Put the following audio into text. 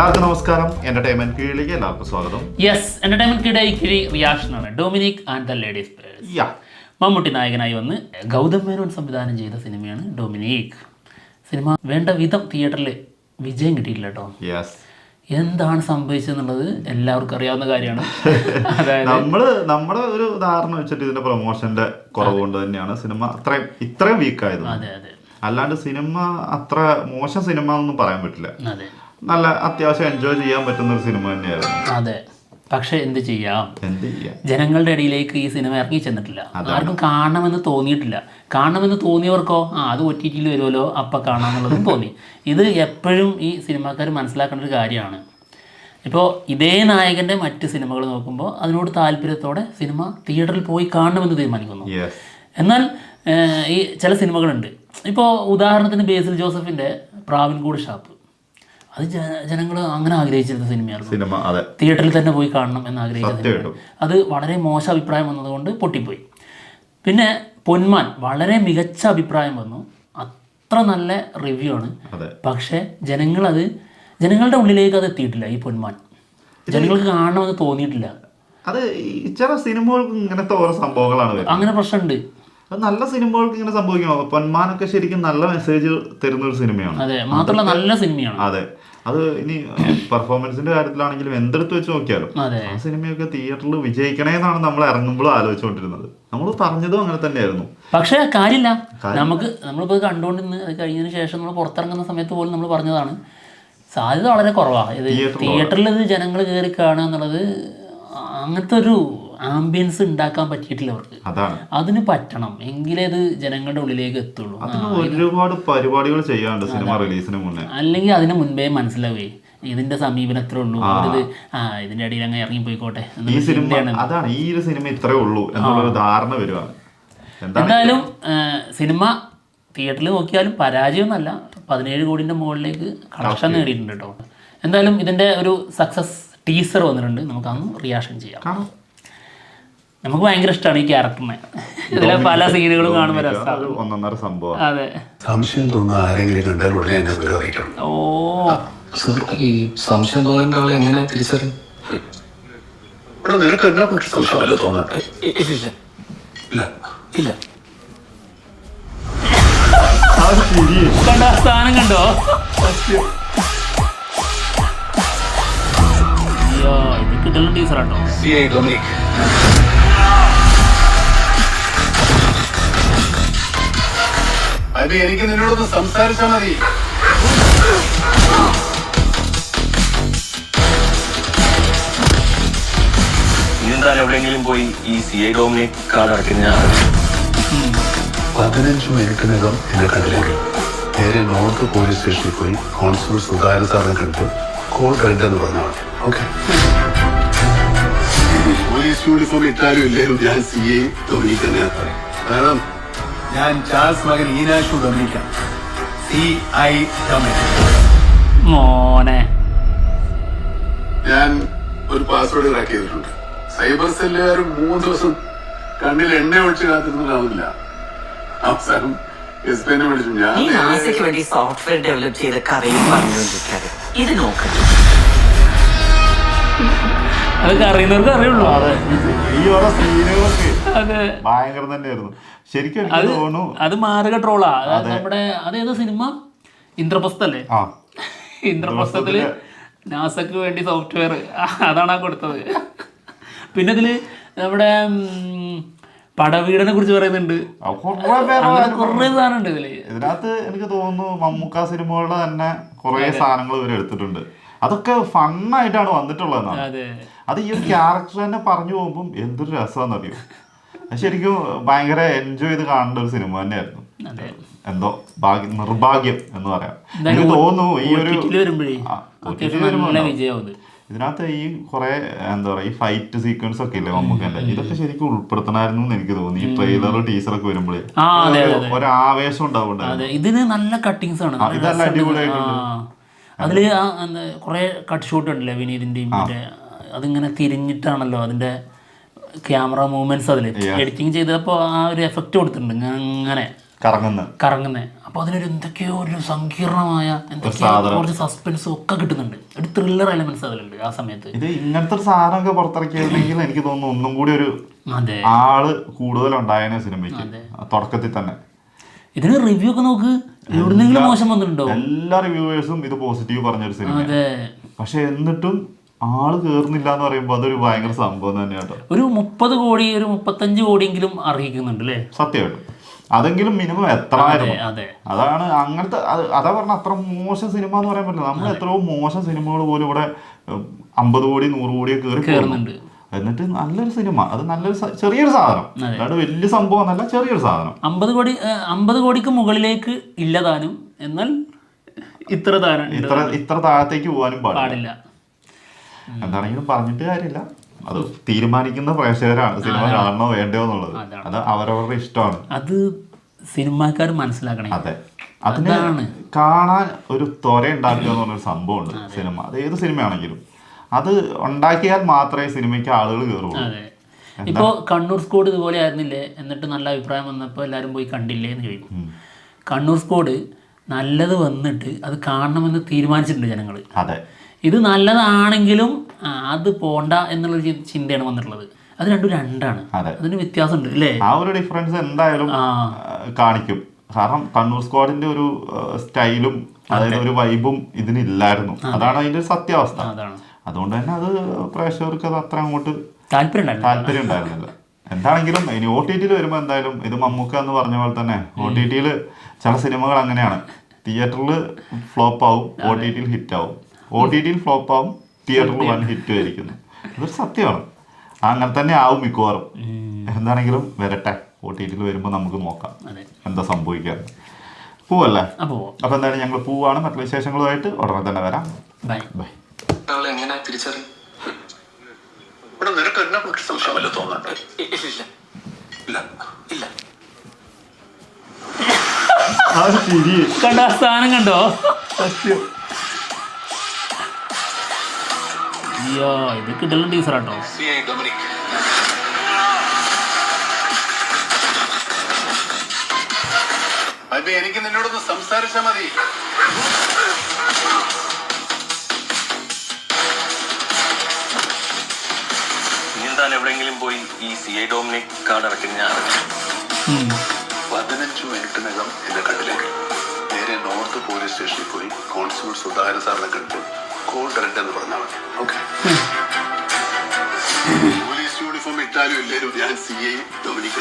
എല്ലാവർക്കും നമസ്കാരം. എന്റർടൈൻമെന്റ് കീഴിലേക്ക് എല്ലാവർക്കും സ്വാഗതം. യെസ്, എന്റർടൈൻമെന്റ് കീഴിൽ റിയാക്ഷൻ ആണ്. Dominic and the ladies purse. Mammootty നായകനായി വന്ന് ഗൗതം മേനോൻ സംവിധാനം ചെയ്ത സിനിമയാണ് ഡൊമിനിക്. സിനിമ വേണ്ട വിധം തിയേറ്ററിൽ വിജയം കിട്ടിയില്ല കേട്ടോ. എന്താണ് സംഭവിച്ചതെന്നുള്ളത് എല്ലാവർക്കും അറിയാവുന്ന കാര്യമാണ്. അതായത് നമ്മുടെ ഒരു ധാരണ വെച്ചിട്ട് ഇതിന്റെ പ്രൊമോഷന്റെ കുറവ് കൊണ്ട് തന്നെയാണ് സിനിമ ഇത്രയും വീക്കായത്. അല്ലാണ്ട് സിനിമ അത്ര മോശം സിനിമ എന്നൊന്നും പറയാൻ പറ്റില്ല. നല്ല അത്യാവശ്യം എൻജോയ് ചെയ്യാൻ പറ്റുന്ന ഒരു സിനിമ തന്നെയായിരുന്നു. അതെ, പക്ഷെ എന്ത് ചെയ്യാം, ജനങ്ങളുടെ ഇടയിലേക്ക് ഈ സിനിമ ഇറങ്ങി ചെന്നിട്ടില്ല. ആർക്കും കാണണമെന്ന് തോന്നിയിട്ടില്ല. കാണണമെന്ന് തോന്നിയവർക്കോ അത് OTT-യിൽ വരുമല്ലോ അപ്പം കാണാമെന്നുള്ളതും തോന്നി. ഇത് എപ്പോഴും ഈ സിനിമാക്കാർ മനസ്സിലാക്കേണ്ട ഒരു കാര്യമാണ്. ഇപ്പോൾ ഇതേ നായകൻ്റെ മറ്റ് സിനിമകൾ നോക്കുമ്പോൾ അതിനോട് താല്പര്യത്തോടെ സിനിമ തിയേറ്ററിൽ പോയി കാണണമെന്ന് തീരുമാനിക്കുന്നു. എന്നാൽ ഈ ചില സിനിമകളുണ്ട്. ഇപ്പോൾ ഉദാഹരണത്തിന് ബേസിൽ ജോസഫിൻ്റെ പ്രാവിൻകൂട് ഷാപ്പ്, അത് ജനങ്ങൾ അങ്ങനെ ആഗ്രഹിച്ചിരുന്ന സിനിമയായിരുന്നു. തിയേറ്ററിൽ തന്നെ പോയി കാണണം എന്ന് ആഗ്രഹിച്ച അത് വളരെ മോശം അഭിപ്രായം വന്നതുകൊണ്ട് പൊട്ടിപ്പോയി. പിന്നെ പൊന്മാൻ വളരെ മികച്ച അഭിപ്രായം വന്നു, അത്ര നല്ല റിവ്യൂ ആണ്. പക്ഷേ ജനങ്ങളുടെ ഉള്ളിലേക്ക് അത് എത്തിയിട്ടില്ല. ഈ പൊന്മാൻ ജനങ്ങൾക്ക് കാണണമെന്ന് തോന്നിയിട്ടില്ല. അത് ചില സിനിമകൾക്ക് ഇങ്ങനത്തെ ഓരോ സംഭവങ്ങളാണ്, അങ്ങനെ പ്രശ്നമുണ്ട്. നല്ല സിനിമകൾക്ക് ഇങ്ങനെ സംഭവിക്കണോ? പൊന്മാനൊക്കെ ശരിക്കും നല്ല മെസ്സേജ് തരുന്ന ഒരു സിനിമയാണ്. അതെ, മാത്രമല്ല നല്ല സിനിമയാണ്. അതെ, അത് ഇനി പെർഫോമൻസിന്റെ കാര്യത്തിലാണെങ്കിലും എന്തെടുത്ത് വെച്ച് നോക്കിയാലും ആ സിനിമയൊക്കെ തിയേറ്ററിൽ വിജയിക്കണേന്നാണ് നമ്മൾ ഇറങ്ങുമ്പോഴും ആലോചിച്ചുകൊണ്ടിരുന്നത്. നമ്മൾ പറഞ്ഞതും അങ്ങനെ തന്നെയായിരുന്നു. പക്ഷേ കാര്യമില്ല, നമ്മളിപ്പോൾ കണ്ടുകൊണ്ടിരുന്ന് അത് കഴിഞ്ഞതിന് ശേഷം നമ്മൾ പുറത്തിറങ്ങുന്ന സമയത്ത് പോലും നമ്മൾ പറഞ്ഞതാണ്, സാധ്യത വളരെ കുറവാണ്. ഇത് തിയേറ്ററിൽ ഇത് ജനങ്ങൾ കയറി കാണുക എന്നുള്ളത് അങ്ങനത്തെ ഒരു ആംബിയൻസ് ഉണ്ടാക്കാൻ പറ്റിയിട്ടില്ല അവർക്ക്. അതിന് പറ്റണം, എങ്കിലേ ഇത് ജനങ്ങളുടെ ഉള്ളിലേക്ക് എത്തുള്ളൂ. ഒരുപാട് പരിപാടികൾ ചെയ്യാറുണ്ട് സിനിമ റിലീസിന് മുന്നേ. അല്ലെങ്കിൽ അതിന് മുൻപേ മനസ്സിലാവേ ഇതിന്റെ സമീപനം എത്ര ഉള്ളൂ, ഇതിന്റെ അടിയിൽ അങ്ങ് ഇറങ്ങി പോയിക്കോട്ടെ. അതാണ് ഈ ഒരു സിനിമ ഇത്രേ ഉള്ളൂ എന്നുള്ളൊരു ധാരണ വരുവാണ്. എന്തായാലും സിനിമ തിയേറ്ററിൽ നോക്കിയാലും പരാജയമൊന്നുമല്ല, 17 കോടിന്റെ മുകളിലേക്ക് കളക്ഷൻ നേടിയിട്ടുണ്ട് കേട്ടോ. എന്തായാലും ഇതിന്റെ ഒരു സക്സസ് ടീസർ വന്നിട്ടുണ്ട്, നമുക്കന്ന് റിയാക്ഷൻ ചെയ്യാം. നമുക്ക് ഭയങ്കര ഇഷ്ടമാണ് ഈ ക്യാരക്ടറിനെ. ഇതിലെ പല സീനുകളും കാണുമ്പോൾ ഒന്നൊന്നര സംഭവം. അതെ, സംശയം തോന്നുന്ന ആരെങ്കിലും കണ്ടാൽ ഉടനെ എന്നെ വിരോധിക്കണം. ഈ സംശയം തോന്നുന്ന ആളെ എങ്ങനെ തിരിച്ചറിയും? നിനക്ക് എന്നെ കുറിച്ച് സംശയമല്ലോ തോന്നട്ടെ? ഇല്ല. കണ്ടോ സ്ഥാനം കണ്ടോ? അയ്യോ, ഇത് കിട്ടുന്ന ടീച്ചറാട്ടോ. അത് എനിക്ക് നിന്നോടൊന്ന് സംസാരിച്ചാൽ മതി. നീന്താൻ എവിടെയെങ്കിലും പോയി ഈ CI ഡൊമിനിക് കാർഡ് അടയ്ക്കുന്ന 15 മിനിറ്റിനകം എന്നെ കണ്ടില്ലെങ്കിൽ നേരെ നോർത്ത് പോലീസ് സ്റ്റേഷനിൽ പോയി കോൺസ്റ്റബിൾ സുധാകരൻ സാറിനെ കണ്ടിട്ട് കോൾ കണ്ടെന്ന് പറഞ്ഞാൽ മതി. ഓക്കെ? പോലീസ് യൂണിഫോം ഇട്ടാലും ഇല്ലേലും ഞാൻ CI ഡൊമിനിക് തന്നെയാണ് പറയും. കാരണം ഞാൻ ചാൾസ് മകൻ ഈനാശു ഡൊമിനിക്കാണ്. CI ഡൊമിനിക് മോനെ. ഞാൻ ഒരു പാസ്വേഡ് ക്രാക്ക് ചെയ്തിട്ടുണ്ട്. സൈബർ സെല്ലുകാർ 3 ദിവസം കണ്ണിൽ എണ്ണ ഒഴിച്ച് കാത്തിരുന്നില്ല. അവസാനം എസ്പെന്നെ വിളിച്ചു. ഞാൻ വേണ്ടി സോഫ്റ്റ്വെയർ ഡെവലപ്പ് ചെയ്ത കഥയും പറഞ്ഞുകൊണ്ടിരിക്കാറ്. ഇത് നോക്കട്ടെ, അതൊക്കെ അറിയുന്നവർക്ക് അറിയുള്ളൂ. ഭയങ്കര തന്നെയായിരുന്നു ശരിക്കും. അത് മാരക ട്രോളാ. നമ്മുടെ അതേത് സിനിമ, ഇന്ദ്രപ്രസ്ഥല്ലേ? ഇന്ദ്രപ്രസ്ഥത്തില് നാസക്ക് വേണ്ടി സോഫ്റ്റ്വെയർ അതാണ് കൊടുത്തത്. പിന്നെ ഇതില് നമ്മുടെ പടവീടനെ കുറിച്ച് പറയുന്നുണ്ട്. കുറേ സാധനം ഉണ്ട് ഇതില്. ഇതിനകത്ത് എനിക്ക് തോന്നുന്നു മമ്മൂക്ക സിനിമകളുടെ തന്നെ കുറെ സാധനങ്ങൾ ഇവർ എടുത്തിട്ടുണ്ട്. അതൊക്കെ ഫണ്ണായിട്ടാണ് വന്നിട്ടുള്ളതെന്നാണ്. അത് ഈ ഒരു ക്യാരക്ടർ തന്നെ പറഞ്ഞു പോകുമ്പം എന്തൊരു രസമാണെന്നറിയോ. ശരിക്കും ഭയങ്കര എൻജോയ് ചെയ്ത് കാണേണ്ട ഒരു സിനിമ തന്നെയായിരുന്നു. എന്തോ നിർഭാഗ്യം എന്ന് പറയാം. എനിക്ക് തോന്നുന്നു ഈ ഒരു ഇതിനകത്ത് ഈ കുറെ എന്താ പറയാ ഈ ഫൈറ്റ് സീക്വൻസ് ഒക്കെ ഇല്ലേ മമ്മൂക്കന്റെ, ഇതൊക്കെ ശരിക്കും ഉൾപ്പെടുത്തണമായിരുന്നു എന്ന് എനിക്ക് തോന്നി. ഈ ട്രെയിലർ ടീസറൊക്കെ വരുമ്പോഴേ ഒരാവേശം ഉണ്ടാവുന്നുണ്ട്. ഇതിന് നല്ല കട്ടിങ്സ് ആണ്, ഇതെല്ലാം അടിപൊളിയായിട്ടുണ്ട്. അതില് കുറെ കട്ട് ഷോട്ട് ഉണ്ടല്ലേ വിനീതിന്റെയും, അതിങ്ങനെ തിരിഞ്ഞിട്ടാണല്ലോ അതിന്റെ ക്യാമറ മൂവ്മെന്റ്സ് അതിൽ എഡിറ്റിംഗ് ചെയ്തപ്പോൾ ആ ഒരു എഫക്റ്റ് കൊടുത്തിട്ടുണ്ട്. അങ്ങനെ കറങ്ങുന്നത്. അപ്പോൾ അതിനൊരു എന്തൊക്കെയോ ഒരു സങ്കീർണമായ എന്തൊക്കെയോ കുറച്ച് സസ്പെൻസും ഒക്കെ കിട്ടുന്നുണ്ട്. ഒരു ത്രില്ലർ എലമെന്റ്സ് അതിലുണ്ട് ആ സമയത്ത്. ഇത് ഇങ്ങനത്തെ ഒരു സാധനമൊക്കെ പുറത്തിറക്കിയിരുന്നെങ്കിൽ എനിക്ക് തോന്നുന്നു ഒന്നും കൂടി ഒരു ആള് കൂടുതലുണ്ടായതിനെ സിനിമയ്ക്ക് തുടക്കത്തിൽ തന്നെ. ഇതിന് റിവ്യൂ ഒക്കെ നോക്ക്, എവിടുന്നെങ്കിലും മോശം വന്നിട്ടുണ്ടോ? എല്ലാ റിവ്യൂവേഴ്സും ഇത് പോസിറ്റീവ് പറഞ്ഞൊരു സിനിമ. പക്ഷെ എന്നിട്ടും ആള് കേറുന്നില്ല എന്ന് പറയുമ്പോൾ അതൊരു ഭയങ്കര സംഭവം തന്നെയാട്ടോ. ഒരു 30 കോടി, ഒരു 35 കോടിയെങ്കിലും അർഹിക്കുന്നുണ്ട് അല്ലേ? സത്യമായിട്ടും അതെങ്കിലും മിനിമം എത്രയായിരുന്നു. അതാണ് അങ്ങനത്തെ അതാ പറഞ്ഞ അത്ര മോശം സിനിമ എന്ന് പറയാൻ പറ്റില്ല. നമ്മൾ എത്രയോ മോശം സിനിമകൾ പോലും ഇവിടെ 50 കോടി 100 കോടിയൊക്കെ കയറുന്നുണ്ട്. എന്നിട്ട് നല്ലൊരു സിനിമ, അത് നല്ലൊരു ചെറിയൊരു സാധനം, അല്ലാണ്ട് വലിയ സംഭവം എന്നല്ല, ചെറിയൊരു സാധനം. 50 കോടിക്ക് മുകളിലേക്ക് ഇല്ലതാനും, എന്നാൽ ഇത്ര താഴത്തേക്ക് പോകാനും പാടില്ല. എന്താണെങ്കിലും പറഞ്ഞിട്ട് കാര്യമില്ല, അത് തീരുമാനിക്കുന്ന പ്രേക്ഷകരാണ് സിനിമ കാണണോ വേണ്ടയോ എന്നുള്ളത്. അത് അവരവരുടെ ഇഷ്ടമാണ്. അത് സിനിമാക്കാർ മനസ്സിലാക്കണേ. അതെ, അതിന് കാണാൻ ഒരു ത്വര ഉണ്ടാക്കുക എന്ന് പറഞ്ഞൊരു സംഭവമുണ്ട് സിനിമ. അത് ഏത് സിനിമയാണെങ്കിലും അത് ഉണ്ടാക്കിയാൽ മാത്രമേ സിനിമയ്ക്ക് ആളുകൾ കയറുള്ളൂ. ഇപ്പോൾ കണ്ണൂർ സ്ക്വാഡ് ഇതുപോലെ ആയിരുന്നില്ലേ, എന്നിട്ട് നല്ല അഭിപ്രായം വന്നപ്പോൾ എല്ലാവരും പോയി കണ്ടില്ലേ എന്ന് ചോദിക്കും. കണ്ണൂർ സ്ക്വാഡ് നല്ലത് വന്നിട്ട് അത് കാണണമെന്ന് തീരുമാനിച്ചിട്ടുണ്ട് ജനങ്ങൾ. അതെ, ഇത് നല്ലതാണെങ്കിലും അത് പോണ്ട എന്നുള്ളൊരു ചിന്തയാണ് വന്നിട്ടുള്ളത്. അത് രണ്ടാണ്, അതിന് വ്യത്യാസമുണ്ട് അല്ലേ? ആ ഒരു ഡിഫറൻസ് എന്തായാലും കാണിക്കും. കാരണം കണ്ണൂർ സ്ക്വാഡിന്റെ ഒരു സ്റ്റൈലും അതായത് ഒരു വൈബും ഇതിനില്ലായിരുന്നു. അതാണ് അതിന്റെ സത്യാവസ്ഥ. അതുകൊണ്ട് തന്നെ അത് പ്രേക്ഷകർക്ക് അത് അത്ര അങ്ങോട്ട് താല്പര്യം ഉണ്ടായിരുന്നില്ല. എന്താണെങ്കിലും ഇനി OTT-ൽ വരുമ്പോൾ എന്തായാലും ഇത് മമ്മൂക്ക എന്ന് പറഞ്ഞ പോലെ തന്നെ OTT-ൽ ചില സിനിമകൾ അങ്ങനെയാണ്, തിയേറ്ററിൽ ഫ്ലോപ്പ് ആവും, OTT-ൽ ഹിറ്റ് ആവും, OTT-ൽ ഫ്ലോപ്പ് ആവും, തിയേറ്ററിൽ വൻ ഹിറ്റ് ആയിരിക്കുന്നു. അതൊരു സത്യമാണ്. അങ്ങനെ തന്നെ ആവും മിക്കവാറും. എന്താണെങ്കിലും വരട്ടെ, OTT-ൽ വരുമ്പോൾ നമുക്ക് നോക്കാം എന്താ സംഭവിക്കുക. പോവല്ലേ? അപ്പൊ എന്തായാലും ഞങ്ങൾ പോവാണ്. മറ്റുള്ള വിശേഷങ്ങളുമായിട്ട് ഉടനെ തന്നെ വരാം. ബൈ. എങ്ങനെ തിരിച്ചറിയും? നിനക്ക് എന്നെ കുറിച്ച് സംശയമല്ല തോന്നുന്നുണ്ട്? ഇല്ല. കണ്ടോ സ്ഥാനം കണ്ടോ? അയ്യോ, ഇത് കിട്ടലും ടീച്ചറാട്ടോ. എനിക്ക് നിന്നോടൊന്ന് സംസാരിച്ചാൽ മതി. താൻ എവിടെയെങ്കിലും പോയി ഈ CI ഡൊമിനിക് കാർഡ് ഇറക്കി ഞാൻ 15 മിനിറ്റിനകം എന്നെ കണ്ടില്ലെങ്കിൽ നേരെ നോർത്ത് പോലീസ് സ്റ്റേഷനിൽ പോയി കോൺസ്റ്റബിൾ സുധാകരൻ സാറിനെ കണ്ട് കോഡ് റെഡ് എന്ന് പറഞ്ഞാൽ മതി. ഓക്കെ? പോലീസ് യൂണിഫോം ഇട്ടാലും ഇല്ലേലും ഞാൻ CI ഡൊമിനിക്.